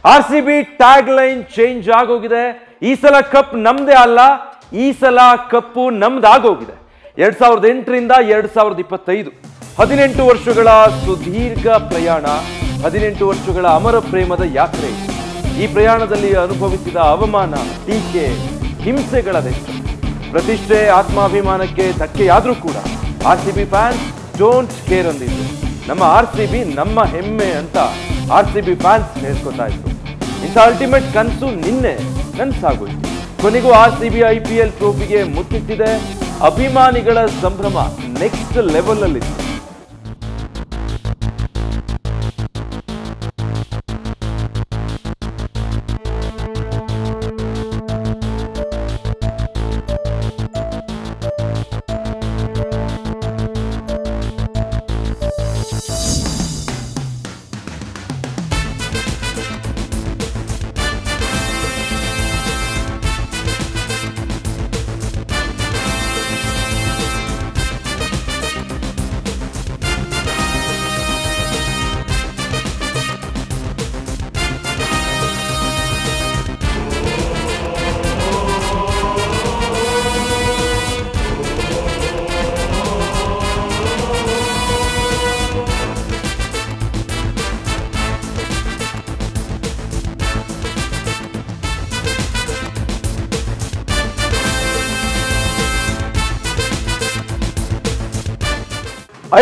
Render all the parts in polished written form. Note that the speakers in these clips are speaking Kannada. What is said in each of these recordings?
ಆರ್ಸಿಬಿ ಟ್ಯಾಗ್ ಲೈನ್ ಚೇಂಜ್ ಆಗೋಗಿದೆ. ಈ ಸಲ ಕಪ್ ನಮ್ದೇ ಅಲ್ಲ, ಈ ಸಲ ಕಪ್ಪು ನಮ್ದಾಗೋಗಿದೆ. 2008ರಿಂದ 2025 18 ವರ್ಷಗಳ ಸುದೀರ್ಘ ಪ್ರಯಾಣ, 18 ವರ್ಷಗಳ ಅಮರ ಪ್ರೇಮದ ಯಾತ್ರೆ. ಈ ಪ್ರಯಾಣದಲ್ಲಿ ಅನುಭವಿಸಿದ ಅವಮಾನ, ಟೀಕೆ, ಹಿಂಸೆಗಳದೆಷ್ಟು. ಪ್ರತಿಷ್ಠೆ, ಆತ್ಮಾಭಿಮಾನಕ್ಕೆ ಧಕ್ಕೆಯಾದ್ರೂ ಕೂಡ ಆರ್ಸಿಬಿ ಫ್ಯಾನ್ಸ್ ಡೋಂಟ್ ಕೇರ್ ಅಂದಿದ್ರು. ನಮ್ಮ ಆರ್ಸಿಬಿ ನಮ್ಮ ಹೆಮ್ಮೆ ಅಂತ ಆರ್ಸಿಬಿ ಫ್ಯಾನ್ಸ್ ಹೇಳ್ಕೊತಾ ಇದ್ರು. ಇಂಥ ಅಲ್ಟಿಮೇಟ್ ಕನಸು ನಿನ್ನೆ ಕನಸಾಗೋಯ್ತು. ಕೊನೆಗೂ ಆರ್ಸಿಬಿ IPL ಟ್ರೋಫಿಗೆ ಮುತ್ತಿಟ್ಟಿದೆ. ಅಭಿಮಾನಿಗಳ ಸಂಭ್ರಮ ನೆಕ್ಸ್ಟ್ ಲೆವೆಲ್ ಅಲ್ಲಿ.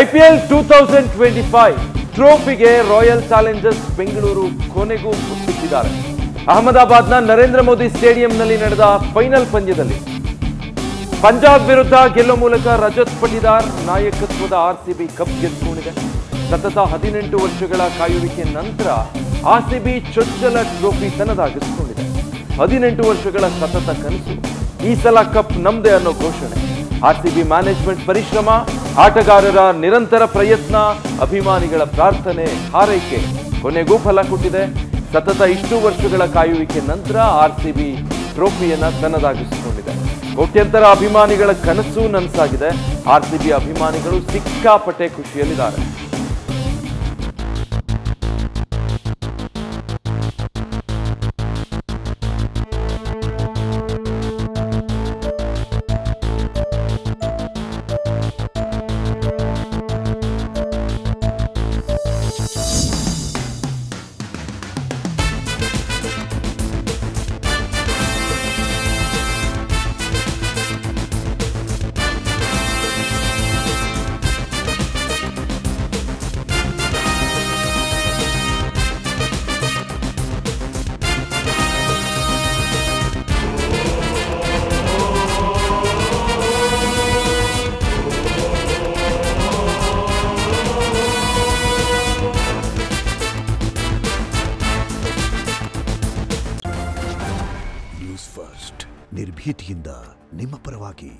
IPL 2025 ಟ್ರೋಫಿಗೆ ರಾಯಲ್ ಚಾಲೆಂಜರ್ಸ್ ಬೆಂಗಳೂರು ಕೊನೆಗೂ ಮುತ್ತಿಟ್ಟಿದ್ದಾರೆ. ಅಹಮದಾಬಾದ್ನ ನರೇಂದ್ರ ಮೋದಿ ಸ್ಟೇಡಿಯಂನಲ್ಲಿ ನಡೆದ ಫೈನಲ್ ಪಂದ್ಯದಲ್ಲಿ ಪಂಜಾಬ್ ವಿರುದ್ಧ ಗೆಲ್ಲುವ ಮೂಲಕ ರಜತ್ ಪಟಿದಾರ್ ನಾಯಕತ್ವದ ಆರ್ಸಿಬಿ ಕಪ್ ಗೆದ್ದುಕೊಂಡಿದೆ. ಸತತ 18 ವರ್ಷಗಳ ಕಾಯುವಿಕೆ ನಂತರ ಆರ್ಸಿಬಿ ಚೊಚ್ಚಲ ಟ್ರೋಫಿ ತನ್ನದಾಗಿಸಿಕೊಂಡಿದೆ. 18 ವರ್ಷಗಳ ಸತತ ಕನಸು, ಈ ಸಲ ಕಪ್ ನಮ್ದೇ ಅನ್ನೋ ಘೋಷಣೆ. ಆರ್ಸಿಬಿ ಮ್ಯಾನೇಜ್ಮೆಂಟ್ ಪರಿಶ್ರಮ, ಆಟಗಾರರ ನಿರಂತರ ಪ್ರಯತ್ನ, ಅಭಿಮಾನಿಗಳ ಪ್ರಾರ್ಥನೆ, ಹಾರೈಕೆ ಕೊನೆಗೂ ಫಲ ಕೊಟ್ಟಿದೆ. ಸತತ ಇಷ್ಟು ವರ್ಷಗಳ ಕಾಯುವಿಕೆ ನಂತರ ಆರ್ಸಿಬಿ ಟ್ರೋಫಿಯನ್ನ ತನ್ನದಾಗಿಸಿಕೊಂಡಿದೆ. ಕೋಟ್ಯಂತರ ಅಭಿಮಾನಿಗಳ ಕನಸು ನನಸಾಗಿದೆ. ಆರ್ಸಿಬಿ ಅಭಿಮಾನಿಗಳು ಸಿಕ್ಕಾಪಟ್ಟೆ ಖುಷಿಯಲ್ಲಿದ್ದಾರೆ. ನ್ಯೂಸ್ ಫಸ್ಟ್, ನಿರ್ಭೀತಿಯಿಂದ ನಿಮ್ಮ ಪರವಾಗಿ.